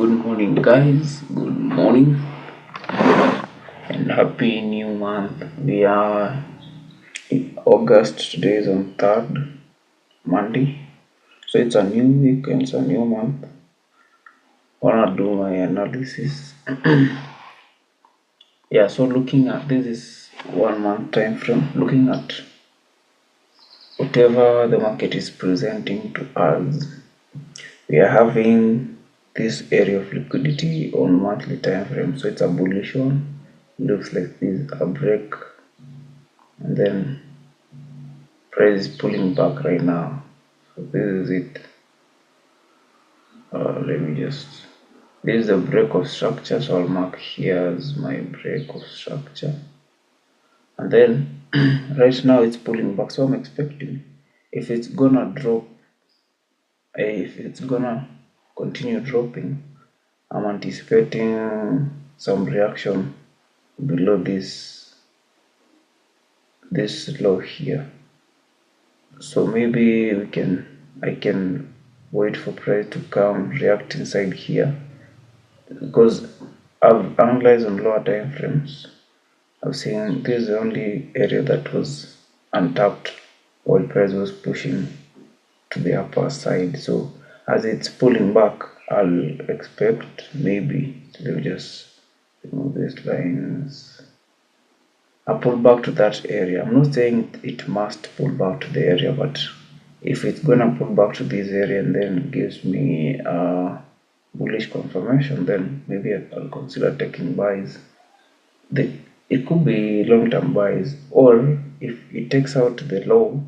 Good morning, guys. Good morning and happy new month. We are in August. Today is on 3rd, Monday. So it's a new week and it's a new month. I wanna do my analysis. Yeah, so looking at this is 1 month time frame, looking at whatever the market is presenting to us. We are having this area of liquidity on monthly time frame, so it's a bullish one. Looks like this a break, and then price is pulling back right now. So this is it. This is a break of structure, so I'll mark here as my break of structure, and then right now it's pulling back, so I'm expecting if it's gonna drop, if it's gonna continue dropping, I'm anticipating some reaction below this low here. So maybe I can wait for price to come react inside here, because I've analyzed on lower time frames. I've seen this is the only area that was untapped while price was pushing to the upper side. So as it's pulling back, I'll expect maybe, let me just remove these lines, a pull back to that area. I'm not saying it must pull back to the area, but if it's gonna pull back to this area and then gives me a bullish confirmation, then maybe I'll consider taking buys. It could be long-term buys, or if it takes out the low,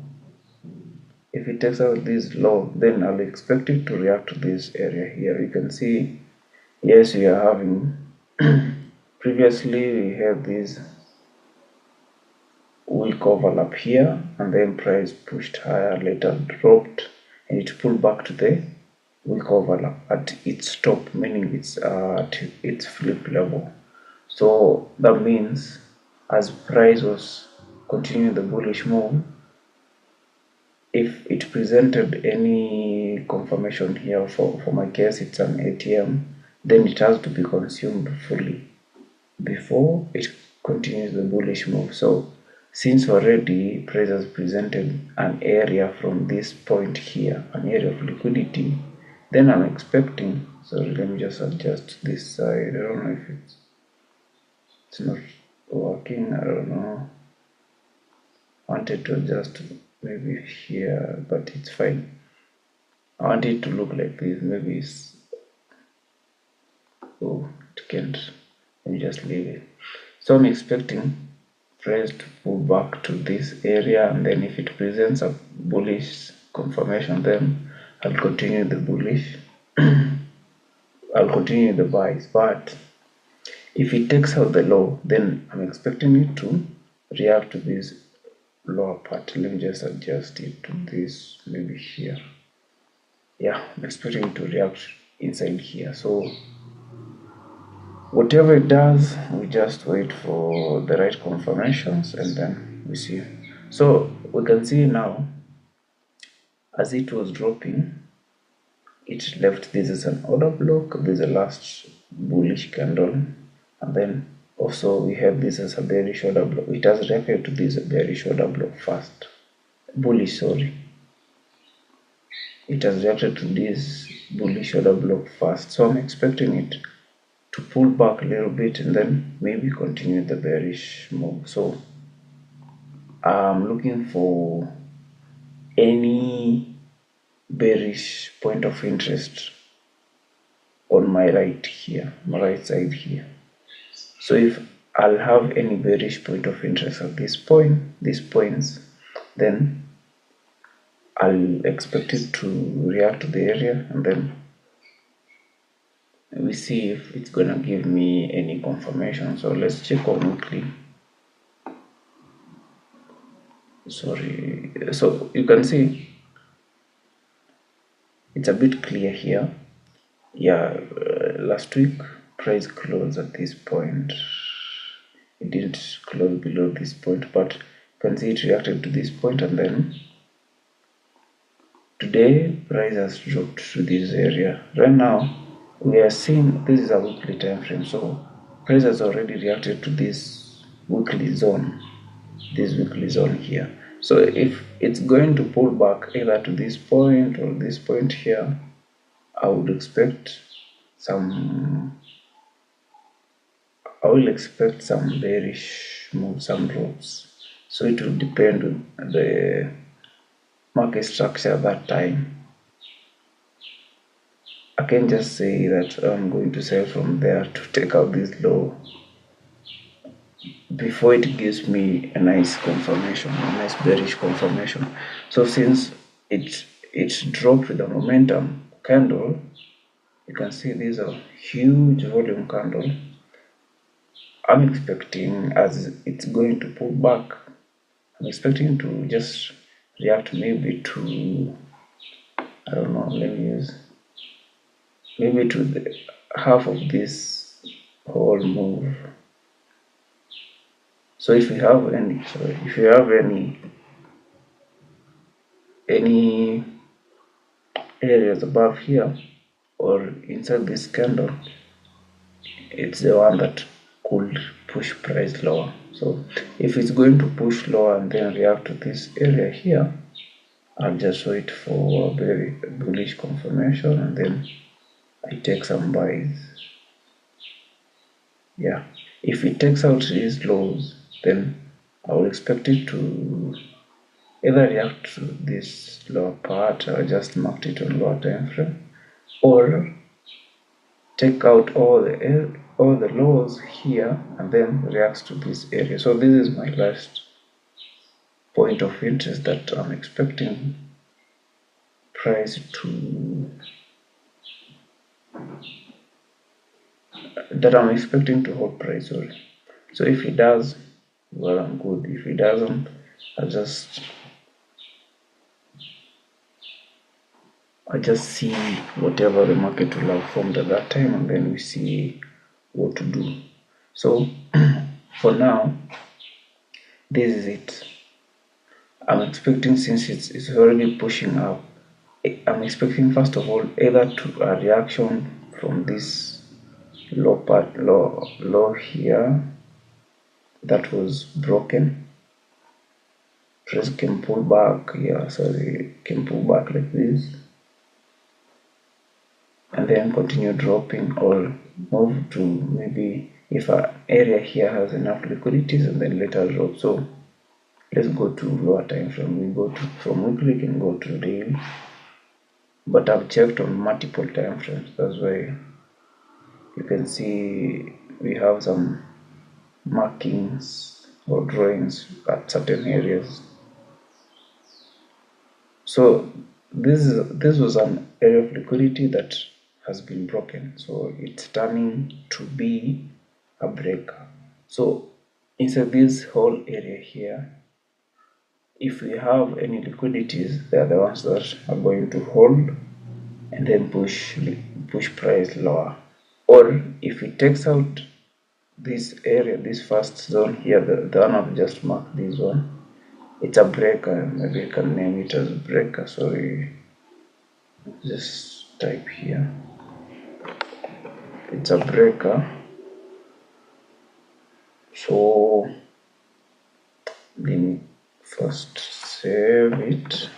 if it takes out this low, then I'll expect it to react to this area here. You can see, yes, we are having previously we had this weak overlap here, and then price pushed higher, later dropped, and it pulled back to the weak overlap at its top, meaning it's at its flip level. So that means as price was continuing the bullish move, if it presented any confirmation here, for my case it's an ATM, then it has to be consumed fully before it continues the bullish move. So since already price has presented an area from this point here, an area of liquidity, then I'm expecting, sorry, let me just adjust this side. I don't know if it's not working, I don't know. I wanted to adjust maybe here, but it's fine. I want it to look like this. Maybe it's, oh, it can't. Let me just leave it. So I'm expecting price to pull back to this area, and then if it presents a bullish confirmation, then I'll continue the bullish. I'll continue the buys. But if it takes out the low, then I'm expecting it to react to this lower part. Let me just adjust it to this, maybe here. Yeah, I'm expecting it to react inside here. So whatever it does, we just wait for the right confirmations and then we see. So we can see now, as it was dropping, it left this as an order block. This is the last bullish candle, and then also we have this as a bearish order block. It has reacted to this bearish order block first, bullish, sorry. It has reacted to this bullish order block first, so I'm expecting it to pull back a little bit and then maybe continue the bearish move. So I'm looking for any bearish point of interest on my right here, my right side here. So if I'll have any bearish point of interest at this point, these points, then I'll expect it to react to the area, and then we see if it's gonna give me any confirmation. So let's check on weekly. Sorry, so you can see it's a bit clear here. Yeah, last week price closed at this point. It didn't close below this point, but you can see it reacted to this point, and then today price has dropped to this area. Right now we are seeing this is a weekly time frame, so price has already reacted to this weekly zone here. So if it's going to pull back either to this point or this point here, I will expect some bearish move, some drops. So it will depend on the market structure at that time. I can just say that I'm going to sell from there to take out this low before it gives me a nice confirmation, a nice bearish confirmation. So since it's dropped with a momentum candle, you can see these are huge volume candle. I'm expecting, as it's going to pull back, I'm expecting to just react maybe to, I don't know, let me use maybe to the half of this whole move. So if you have any areas above here or inside this candle, it's the one that could push price lower. So if it's going to push lower and then react to this area here, I'll just wait for a very bullish confirmation and then I take some buys. Yeah, if it takes out these lows, then I will expect it to either react to this lower part, I just marked it on lower time frame, or take out all the lows here and then reacts to this area. So this is my last point of interest that I'm expecting price to hold price. Sorry. So if it does, well, I'm good. If it doesn't, I just see whatever the market will have formed at that time, and then we see what to do. So for now, this is it. I'm expecting, since it's already pushing up, I'm expecting first of all either to a reaction from this low here that was broken. Price can pull back here, can pull back like this and then continue dropping, or move to maybe if an area here has enough liquidities and then later drop. So let's go to lower time frame. We go to from weekly, can go to daily, but I've checked on multiple time frames. That's why you can see we have some markings or drawings at certain areas. So this was an area of liquidity that has been broken, so it's turning to be a breaker. So inside this whole area here, if we have any liquidities, they are the ones that are going to hold and then push price lower. Or if it takes out this area, this first zone here, the one I've just marked, this one, it's a breaker. Maybe I can name it as breaker. Sorry, just type here, it's a breaker. So let me first save it.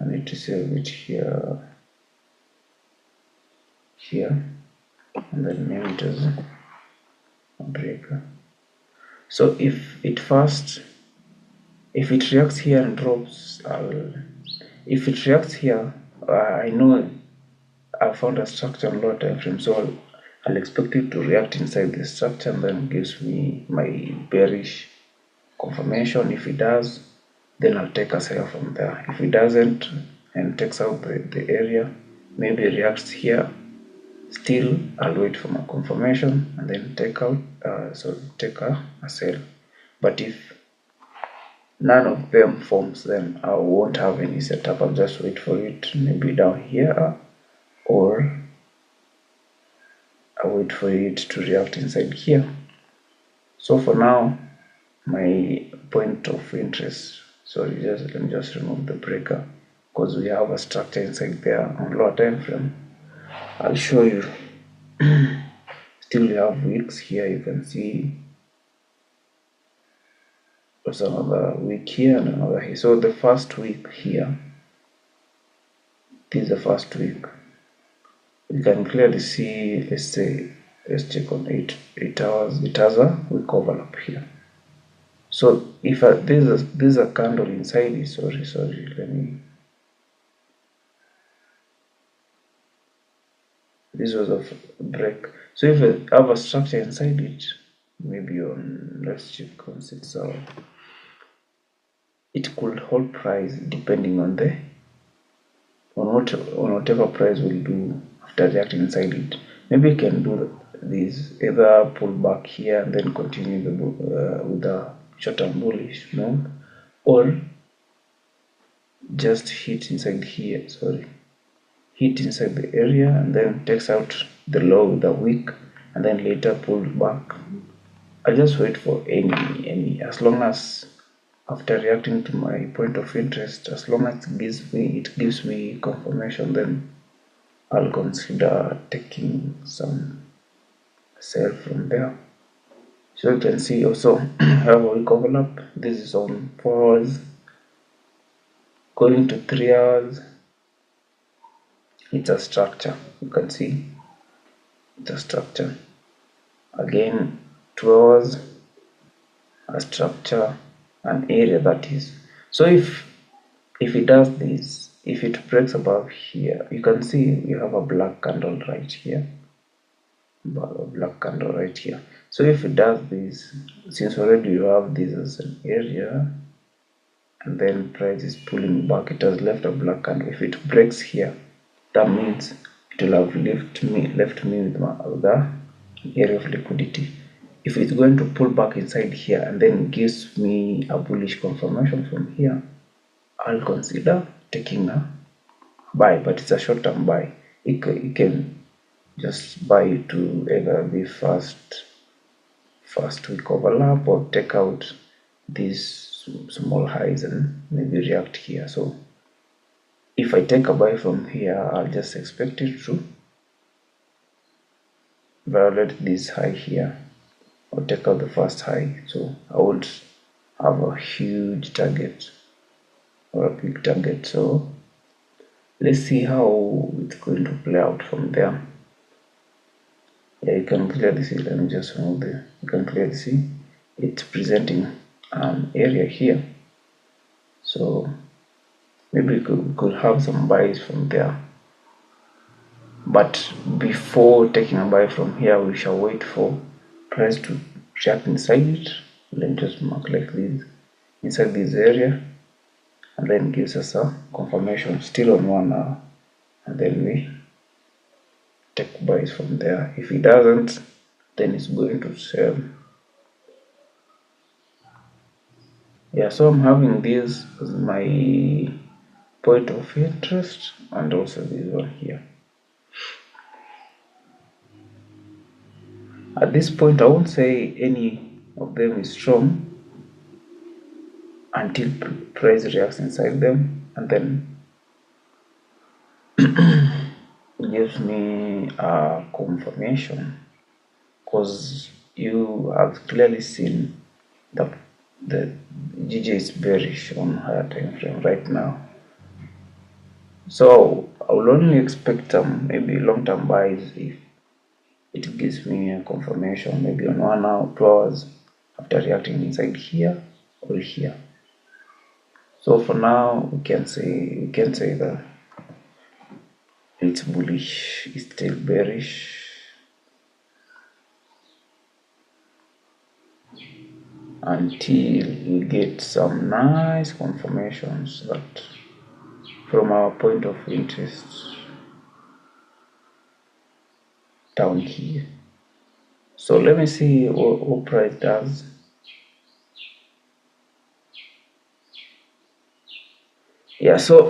I need to save it here, and then name it as a breaker. So if it reacts here and drops, if it reacts here, I know I found a structure on lower time frame, so I'll expect it to react inside the structure and then gives me my bearish confirmation. If it does, then I'll take a sell from there. If it doesn't and takes out the area, maybe reacts here, still I'll wait for my confirmation and then take a sell. But if none of them forms, then I won't have any setup. I'll just wait for it maybe down here, or I wait for it to react inside here. So for now, my point of interest, sorry, let me just remove the breaker, because we have a structure inside there on lower time frame. I'll show you. Still we have weeks here. You can see there's another week here and another here. So the first week here, this is the first week. You can clearly see, let's say, let's check on 8 hours. It has a week overlap here. So if this is a candle inside it, sorry, let me. This was a break. So if I have a structure inside it, maybe on, let's check on 6 hours, it could hold price depending on the on whatever price will do after reacting inside it. Maybe you can do this, either pull back here and then continue with the short-term bullish move, or just hit inside here, hit inside the area and then takes out the low with the wick and then later pull back. I just wait for any as long as after reacting to my point of interest, as long as it gives me confirmation, then I'll consider taking some sell from there. So you can see also have a week overlap. This is on 4 hours going to 3 hours. It's a structure, you can see it's a structure. Again 2 hours, a structure, an area, that is. So if it does this, if it breaks above here, you can see we have a black candle right here, a black candle right here. So if it does this, since already you have this as an area and then price is pulling back, it has left a black candle. If it breaks here, that means it will have left me with the area of liquidity. If it's going to pull back inside here and then gives me a bullish confirmation from here, I'll consider taking a buy, but it's a short-term buy. You can just buy to either be first week overlap or take out these small highs and maybe react here. So if I take a buy from here, I'll just expect it to violate this high here or take out the first high. So I would have a huge target or a big target. So let's see how it's going to play out from there. Yeah, you can clearly see, let me just remove the, you can clearly see it's presenting an area here. So maybe we could have some buys from there. But before taking a buy from here, we shall wait for price to react inside it. Let me just mark like this, inside this area, and then gives us a confirmation still on 1 hour, and then we take buys from there. If it doesn't, then it's going to sell. Yeah, so I'm having this as my point of interest, and also this one here. At this point, I won't say any of them is strong until price reacts inside them, and then gives me a confirmation, because you have clearly seen that the GJ is bearish on higher time frame right now. So I will only expect maybe long-term buys if it gives me a confirmation, maybe on 1 hour, 2 hours after reacting inside here or here. So for now, we can say that it's bullish, it's still bearish, until we get some nice confirmations that from our point of interest down here. So let me see what price does. Yeah, so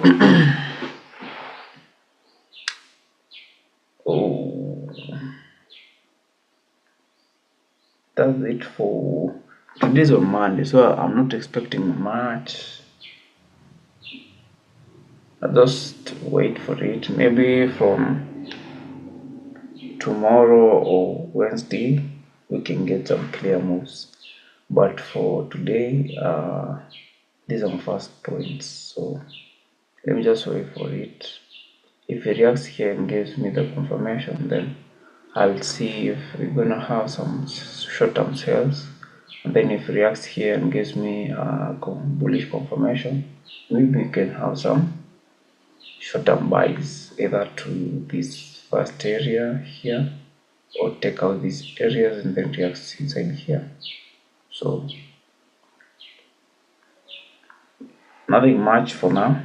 that's it for today's on Monday, so I'm not expecting much. I'll just wait for it, maybe from tomorrow or Wednesday we can get some clear moves. But for today, these are my first points. So let me just wait for it. If it reacts here and gives me the confirmation, then I'll see if we're gonna have some short-term sales. And then if it reacts here and gives me a bullish confirmation, maybe we can have some short-term buys either to this first area here or take out these areas and then reacts inside here. So nothing much for now.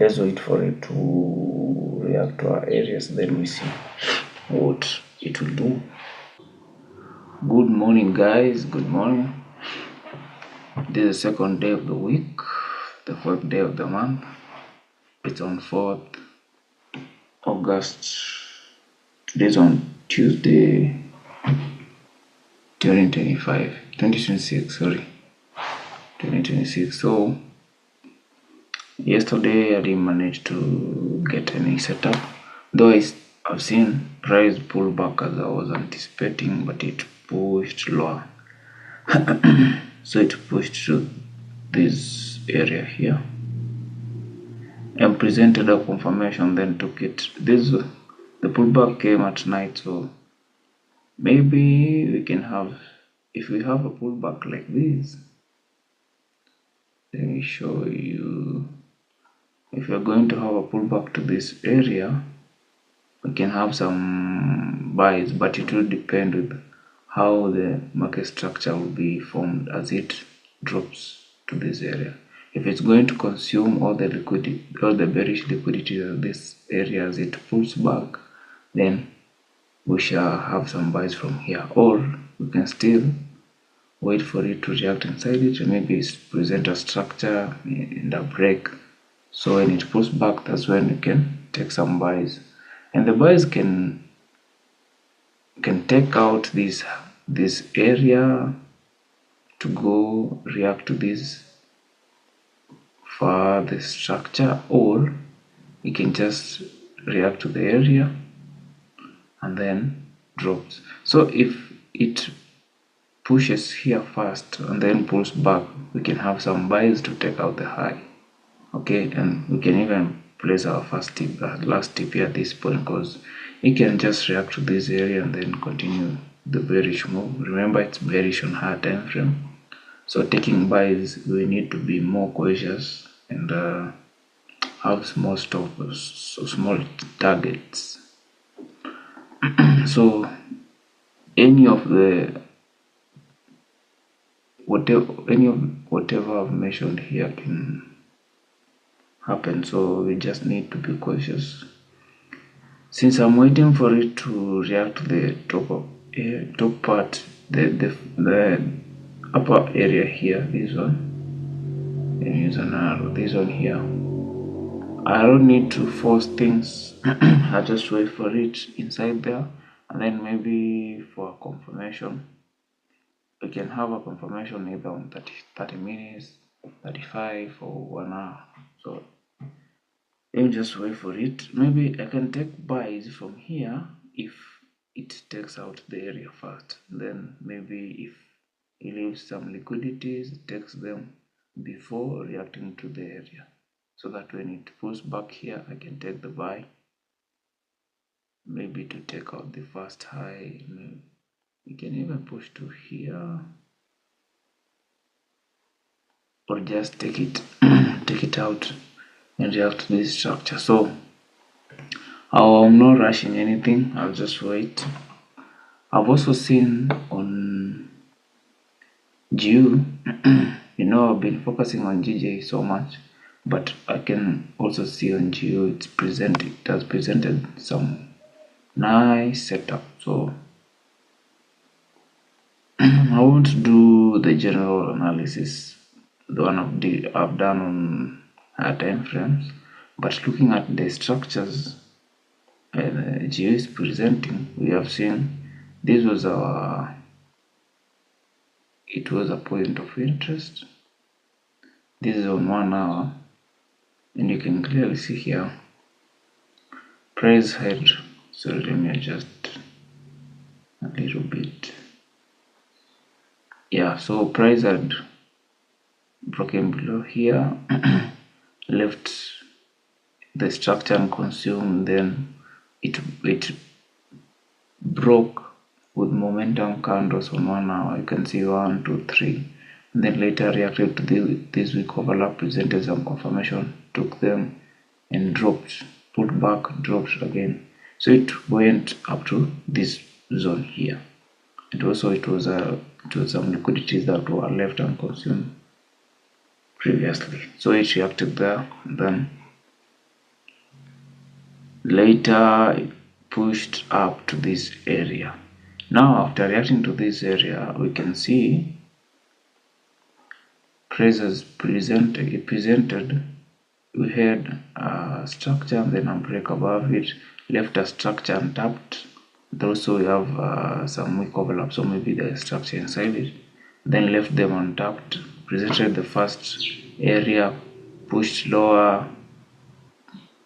Let's wait for it to react to our areas, then we see what it will do. Good morning, guys. Good morning. This is the second day of the week, the fourth day of the month. It's on 4th August. Today's on Tuesday, 2026. Sorry, 2026. So yesterday I didn't manage to get any setup, though I've seen price pull back as I was anticipating, but it pushed lower. So it pushed to this area here and presented a confirmation, then took it. The pullback came at night, so maybe we can have, if we have a pullback like this, let me show you. If you're going to have a pullback to this area, we can have some buys, but it will depend with how the market structure will be formed as it drops to this area. If it's going to consume all the liquidity, all the bearish liquidity of this area as it pulls back, then we shall have some buys from here, or we can still wait for it to react inside it and maybe present a structure and a break. So when it pulls back, that's when we can take some buys, and the buys can take out this area to go react to this for the structure, or you can just react to the area and then drops. So if it pushes here first and then pulls back, we can have some buys to take out the high. Okay, and we can even place our first tip, last tip here at this point, because it can just react to this area and then continue the bearish move. Remember, it's bearish on higher time frame, so taking buys we need to be more cautious and have small stops, so small targets. So any of whatever I've mentioned here can happen, so we just need to be cautious. Since I'm waiting for it to react to the top part, the upper area here, this one, and use an arrow, this one here. I don't need to force things. I just wait for it inside there, and then maybe for a confirmation, we can have a confirmation either on 30 minutes, 35 or 1 hour. So let me just wait for it. Maybe I can take buys from here if it takes out the area first. Then maybe if it leaves some liquidities, it takes them before reacting to the area, so that when it pulls back here, I can take the buy, maybe to take out the first high. We can even push to here, or just take it out and react to this structure. So I'm not rushing anything, I'll just wait. I've also seen on GU, I've been focusing on GJ so much, but I can also see on GU it has presented some nice setup. So I won't do the general analysis, the one I've done on higher time frames, but looking at the structures GU is presenting, we have seen this was it was a point of interest. This is on 1 hour, and you can clearly see here price had So let me adjust a little bit. Yeah, so price had broken below here, left the structure unconsumed, then it broke with momentum candles on 1 hour. You can see 1, 2, 3, and then later reacted to this week overlap, presented some confirmation, took them and dropped, pulled back, dropped again. So it went up to this zone here. And also it was some liquidities that were left unconsumed previously. So it reacted there, and then later it pushed up to this area. Now after reacting to this area, we can see prices presented. We had a structure and then a break above it, left a structure untapped. Also we have some weak overlap, so maybe the structure inside it, then left them untapped, presented the first area, pushed lower,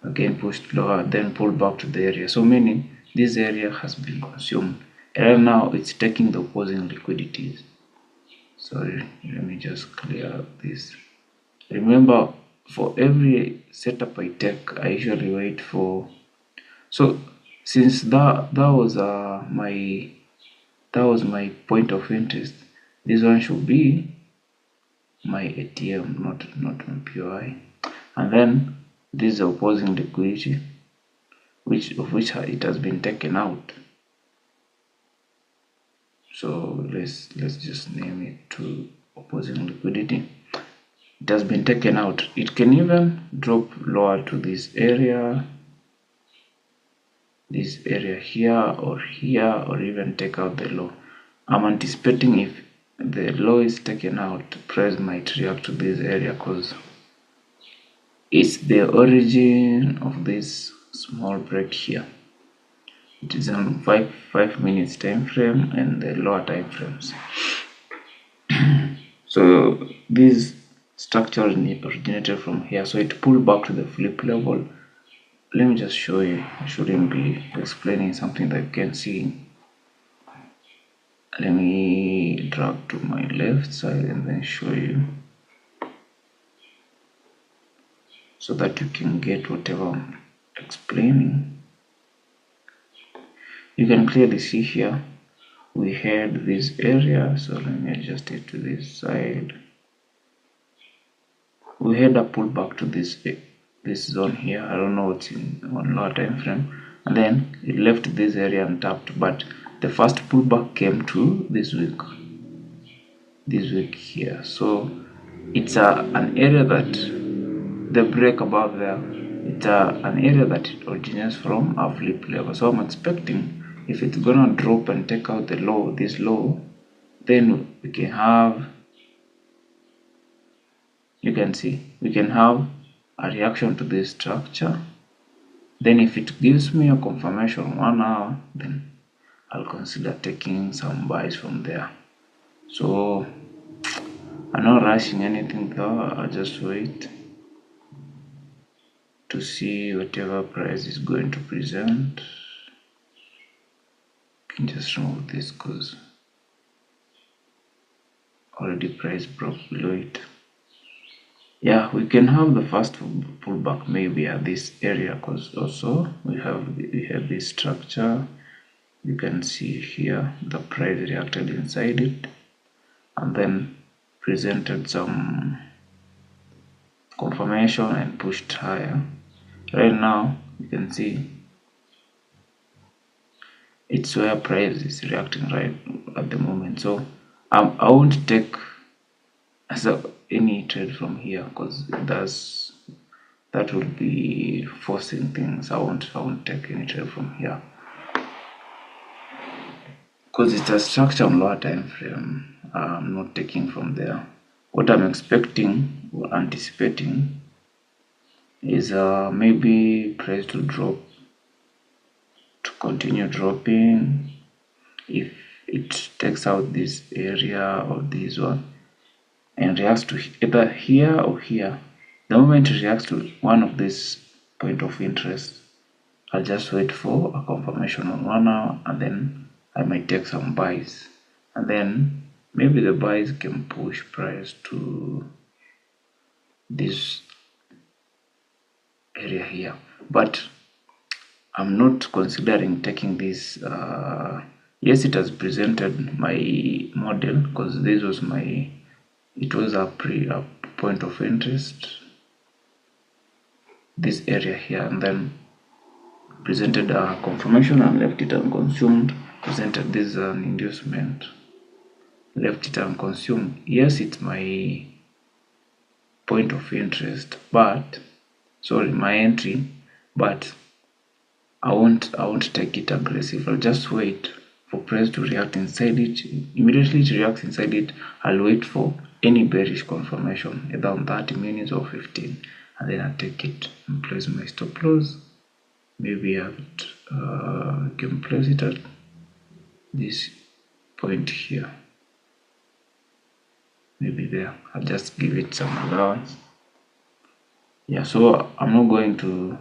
again pushed lower, then pulled back to the area. So meaning this area has been consumed, and right now it's taking the opposing liquidities. Sorry, let me just clear this. Remember, for every setup I take, I usually wait for. So since that was my point of interest, this one should be my ATM, not my POI. And then this is the opposing liquidity, which it has been taken out. So let's just name it to opposing liquidity. It has been taken out. It can even drop lower to this area here, or even take out the low. I'm anticipating if the low is taken out, price might react to this area because it's the origin of this small break here. It is on 5 minutes time frame and the lower time frames. So this structure originated from here, so it pulled back to the flip level. Let me just show you. I shouldn't be explaining something that you can see. Let me drag to my left side and then show you, so that you can get whatever I'm explaining. You can clearly see here we had this area, so let me adjust it to this side. We had a pullback to this zone here. I don't know what's on lower time frame, and then it left this area untapped, but the first pullback came to this week here. So it's an area that the break above there, it's an area that it originates from a flip level. So I'm expecting if it's gonna drop and take out the low, this low, then we can have, you can see, we can have a reaction to this structure. Then if it gives me a confirmation 1 hour, then I'll consider taking some buys from there. So I'm not rushing anything though. I'll just wait to see whatever price is going to present. You can just remove this because already price broke below it. Yeah, we can have the first pullback maybe at this area, because also we have this structure. You can see here the price reacted inside it and then presented some confirmation and pushed higher. Right now you can see it's where price is reacting right at the moment. So I won't take any trade from here, because that will be forcing things. I won't take any trade from here because it's a structure on lower time frame. I'm not taking from there. What I'm expecting or anticipating is maybe price to drop, to continue dropping. If it takes out this area or this one and reacts to either here or here, the moment it reacts to one of this point of interest, I'll just wait for a confirmation on 1 hour, and then I might take some buys, and then maybe the buys can push price to this area here. But I'm not considering taking this. Yes, it has presented my model, because this was it was a point of interest, this area here, and then presented a confirmation and left it unconsumed, presented this an inducement, left it unconsumed. Yes, it's my point of interest, but my entry, but I won't take it aggressive. I'll just wait for price to react inside it. Immediately it reacts inside it, I'll wait for any bearish confirmation, either on 30 minutes or 15, and then I'll take it and place my stop loss. Maybe I can place it at this point here, maybe there. I'll just give it some allowance. Yeah, so I'm not going to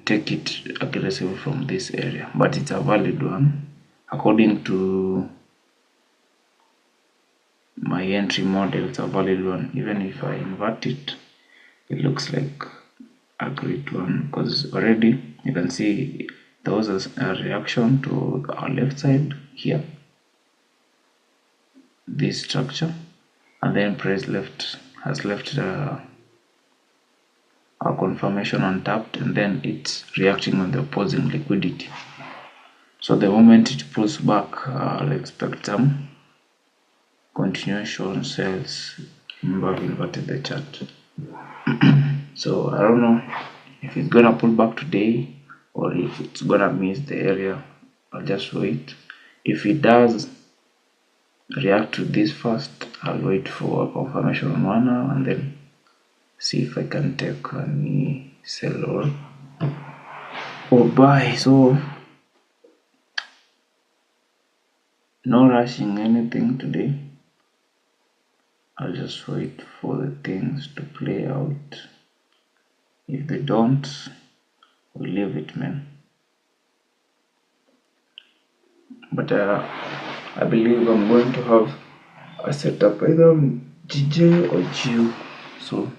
take it aggressive from this area, but it's a valid one according to my entry model. It's a valid one. Even if I invert it, it looks like a great one, because already you can see there was a reaction to our left side here, this structure, and then price has left our confirmation untapped, and then it's reacting on the opposing liquidity. So the moment it pulls back, I'll expect some continuation sales. Remember, I've inverted the chart. So I don't know if it's gonna pull back today or if it's gonna miss the area. I'll just wait. If it does react to this first, I'll wait for a confirmation on 1 hour and then see if I can take any sell or buy. So no rushing anything today. I'll just wait for the things to play out. If they don't, we'll leave it, man. But I believe I'm going to have a setup either GJ or GU. So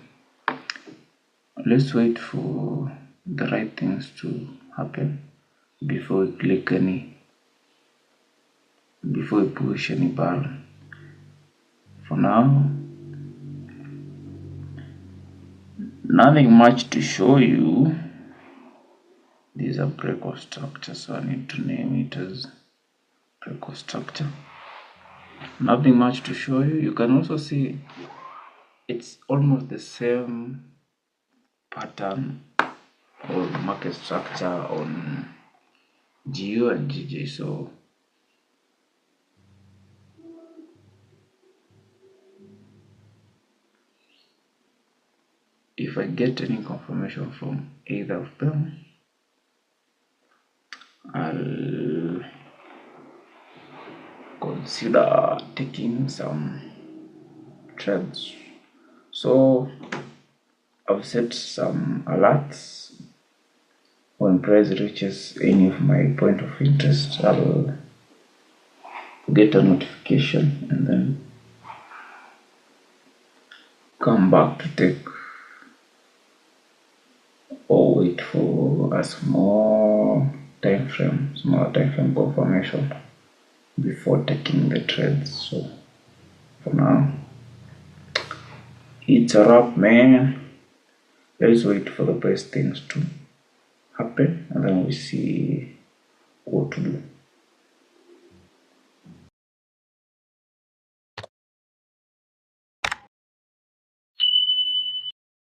let's wait for the right things to happen before we click before we push any barrel. For now, nothing much to show you. These are breakout structure, so I need to name it as breakout structure. Nothing much to show you. You can also see it's almost the same pattern or market structure on GU and GJ. So if I get any confirmation from either of them, I'll consider taking some trades. So I've set some alerts. When price reaches any of my point of interest, I'll get a notification and then come back to take or wait for a smaller time frame confirmation before taking the trades. So for now, it's a wrap, man. Let's wait for the best things to happen and then we see what to do.